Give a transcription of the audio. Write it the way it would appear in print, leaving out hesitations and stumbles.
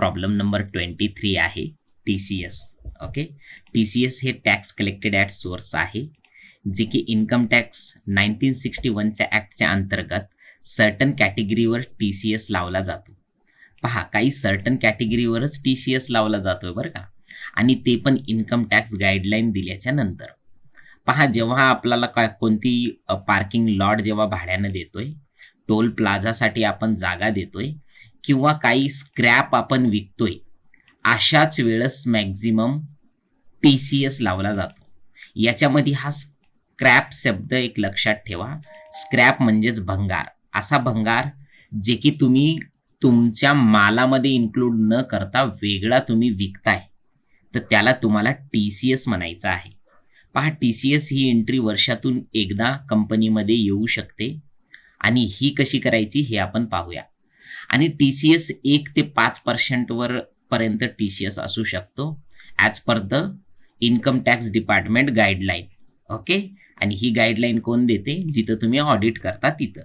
Problem number 23 आहे TCS. Okay, TCS हे tax collected at source आहे, जे की इन्कम टॅक्स 1961च्या ॲक्टच्या अंतर्गत सर्टन कॅटेगरीवर TCS लावला जातो. पहा, काही सर्टन कॅटेगरीवरच TCS लावला जातोय बरं का, आणि ते पण इन्कम टॅक्स गाईडलाईन दिल्याच्या नंतर. पहा, जेव्हा आपल्याला कोणती पार्किंग लॉट जेव्हा भाड्यानं देतोय, टोल प्लाझासाठी आपण जागा देतोय, किंवा काही स्क्रॅप आपण विकतोय, अशाच वेळेस मॅक्झिमम TCS लावला जातो. याच्यामध्ये हा स्क्रॅप शब्द एक लक्षात ठेवा. स्क्रॅप म्हणजेच भंगार, असा भंगार जे की तुम्ही तुमच्या मालामध्ये इन्क्लूड न करता वेगळा तुम्ही विकताय, तर त्याला तुम्हाला TCS म्हणायचं आहे. पहा, TCS ही एंट्री वर्षातून एकदा कंपनीमध्ये येऊ शकते, आणि ही कशी करायची हे आपण पाहूया. आणि TCS 1 ते 5% वर पर्यंत TCS असू शकतो as per the income tax department guideline. Okay, आणि ही गाईडलाईन कोण देते? जिथं तुम्ही ऑडिट करता तिथं.